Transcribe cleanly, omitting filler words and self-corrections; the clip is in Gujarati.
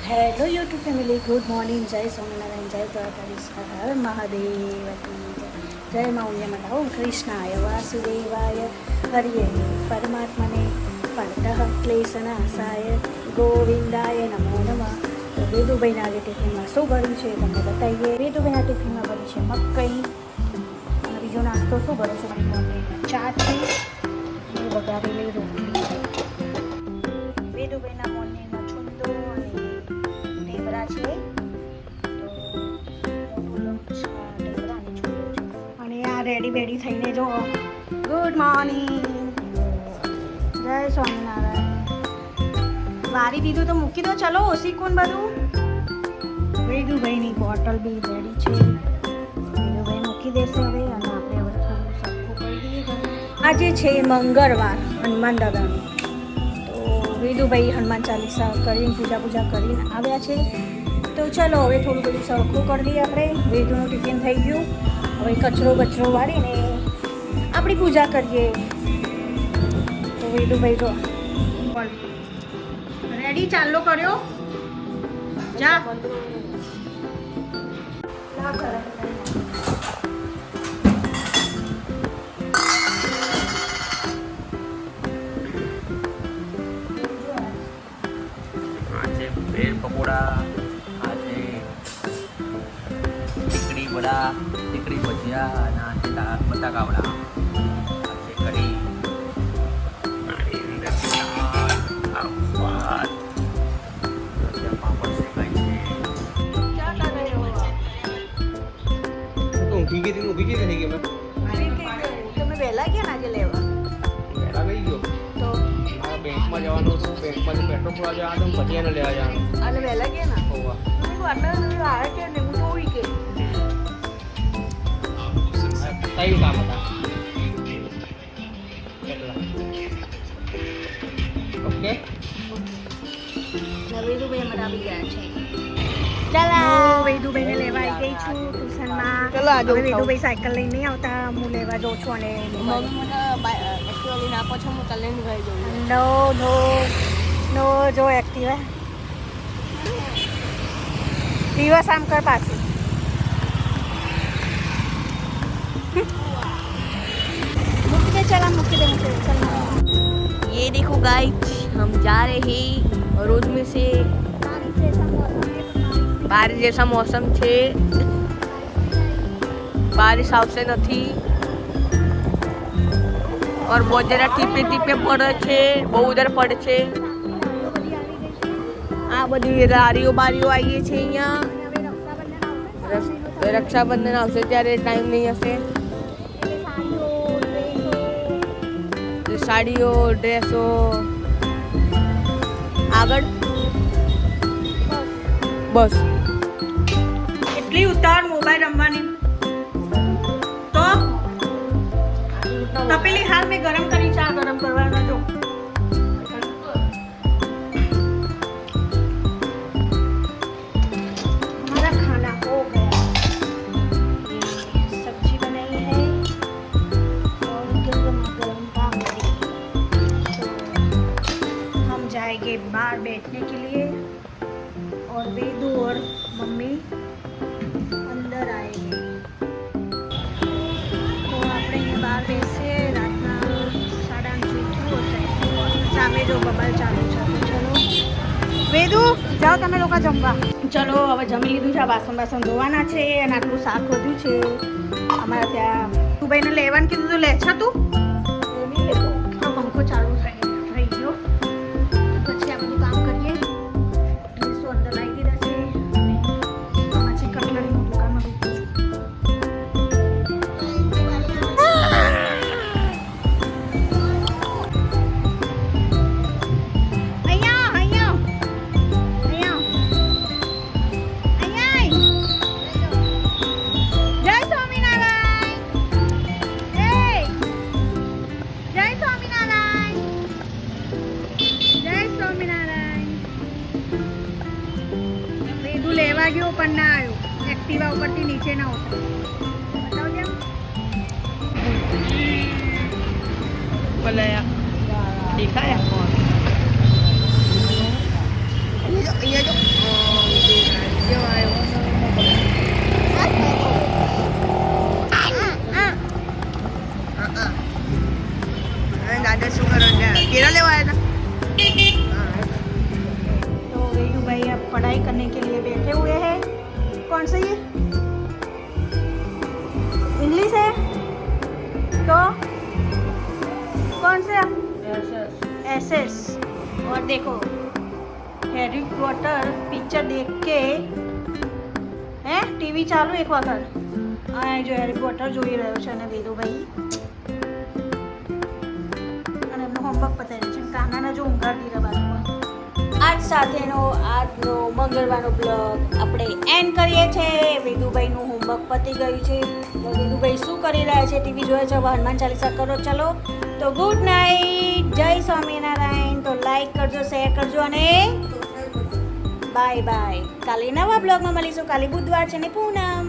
Hello YouTube family, good morning. જય સ્વામિનારાયણ, જય દ્વારકાધીશ, હર મહાદેવ, જય મૌલ્ય માતા. ઓમ કૃષ્ણાય વાસુદેવાય હરિયે પરમાત્મને પરતઃ ક્લેશનાશાય ગોવિંદાય નમો નમઃ. તો વેદુભાઈના આજે ટિફિનમાં શું ભર્યું છે તમને બતાવીએ. વેદુભાઈના ટિફિનમાં ભરી છે મકઈ અને બીજો નાસ્તો શું ભરો છો? મારી મોર્નિંગમાં ચા છે અને વઘારેલી રોટલી. વેદુભાઈના મોર્નિંગમાં છુંદો અને ઢેબરા છે. અને આ રેડી બેડી થઈને જો ગુડ મોર્નિંગ, જય સ્વામિનારાયણ. વારી દીધું તો મૂકી દો. ચલો ઓછી કોણ બધું. વેદુભાઈની બોટલ બી રેડી છે. વેદુભાઈ મૂકી દેશે હવે અને આપણે હવે થોડું સરખું કરી દઈએ. આજે છે મંગળવાર, હનુમાન દાદાનું. તો વેદુભાઈ હનુમાન ચાલીસા કરીને પૂજા કરીને આવ્યા છે. તો ચલો હવે થોડું બધું સરખું કરી દઈએ આપણે. વેદુનું ટિફિન થઈ ગયું. હવે કચરો વાળીને આપણી પૂજા કરીએ. તો વેદુભાઈ જો રેડી ચાલો કર્યો. જા બ્રેડ પકોડા, આજે ટીકડી વડા, ટીકડી ભજીયા અને આજે બટાકાવડા, આજે કઢી, આની અંદર દાળ, ભાત, પાપડ શેકાય છે. ઊંઘી ગઈ થઈ ગઈ. તમે વહેલા ગયા ને આજે લેવા? વહેલા ગઈ ગયો તો મારા બેંકમાં જવાનું હતું. બેંકમાંથી પેટ્રોલ પૂરા જવાનું હતું, પછી એને લેવા જવાનું. આજે વહેલા ગયા ને? હોવા આટલા આવ્યા કે ને હું જોઈ કે કયું કામ હતા ઓકે. વેદુભાઈ અમારે આવી ગયા છે. ચાલો વેદુભાઈને લેવા આવી ગઈ છું ટ્યુશનમાં. ચલો આજે હવે વેદુભાઈ સાયકલ લઈને નહીં આવતા, હું લેવા જાઉં છું. અને નો નો નો જો એક્ટિવા દિવસ આમ કર પાછી. મૂકી दे चल ये देखो गाइस, हम जा रहे हैं रोड में से. बारिश जैसा मौसम છે. बारिश આવશે નથી और बहुत जरा ટીપે પડે છે. બહુ ઉધર પડે છે. આ બધી લારીઓ બારીઓ આવી છે અહીંયા. રક્ષાબંધન આવશે ત્યારે ટાઈમ નહીં હશે. સાડીઓ, ડ્રેસો. આગળ બસ એટલી ઉતાવળ મોબાઈલ રમવાની. તો તપેલી હાલ મેં ગરમ કરી, ચા ગરમ કરવાનો. જો हमारा खाना हो गया. सब्जी बनाई है और गरम गरम भाकरी. तो हम जाएंगे बाहर बैठने के लिए और वेदू और मम्मी अंदर आएंगे. तो આપણે અહીંયા બહાર બેસીએ. રાતના 8:30 જેટલું હશે. સામે જો બબલ ચાલુ છે. તો ચલો વેદુ જાઓ તમે લોકો જમવા. ચલો હવે જમી લીધું છે. વાસણ ધોવાના છે અને આટલું શાક વધ્યું છે અમારા ત્યાં. તું ભાઈને લેવાનું કીધું તો લે છે તું? પંખો ચાલુ થઈ ગયો. પછી આ બધું કામ કરીએ. ડ્રેસો અંદર લાવી દીધા છે. આમાં છે કટલરીનું દુકાનમાં મૂકું છું. જય સ્વામિનારાયણ. જય સ્વામિનારાયણ. જય સ્વામિનારાયણ. વેદુ લેવા ગયો પણ ના આવ્યો. એક્ટિવા ઉપરથી નીચે ના ઉતર્યો. બતાવજે. બોલાયા દેખાયા. અહીંયા જો पढ़ाई करने के लिए बैठे हुए हैं। कौन सा ये इंग्लिश है तो कौन सा एसएस। और देखो हैरी पॉटर पिक्चर देख के હે ટીવી ચાલુ એક વખત આ જો હેરી પોટર જોઈ રહ્યો છે અને વેદુભાઈ અને એમનું હોમવર્ક પતાવી છે કાનાને જો ઊંઘાડતી રહે બાજુમાં। આજ સાથેનો આજનો મંગળવારનો બ્લોગ આપણે એન્ડ કરીએ છીએ। વેદુભાઈનું હોમવર્ક પતી ગયું છે તો વેદુભાઈ શું કરી રહ્યા છે ટીવી જોવે છે હનુમાન ચાલીસા કરો ચલો। તો ગુડ નાઇટ, જય સ્વામિનારાયણ। તો લાઈક કરજો, શેર કરજો અને બાય બાય। કાલે નવા બ્લોગમાં મળીશું। કાલે બુધવાર છે ને પૂનમ।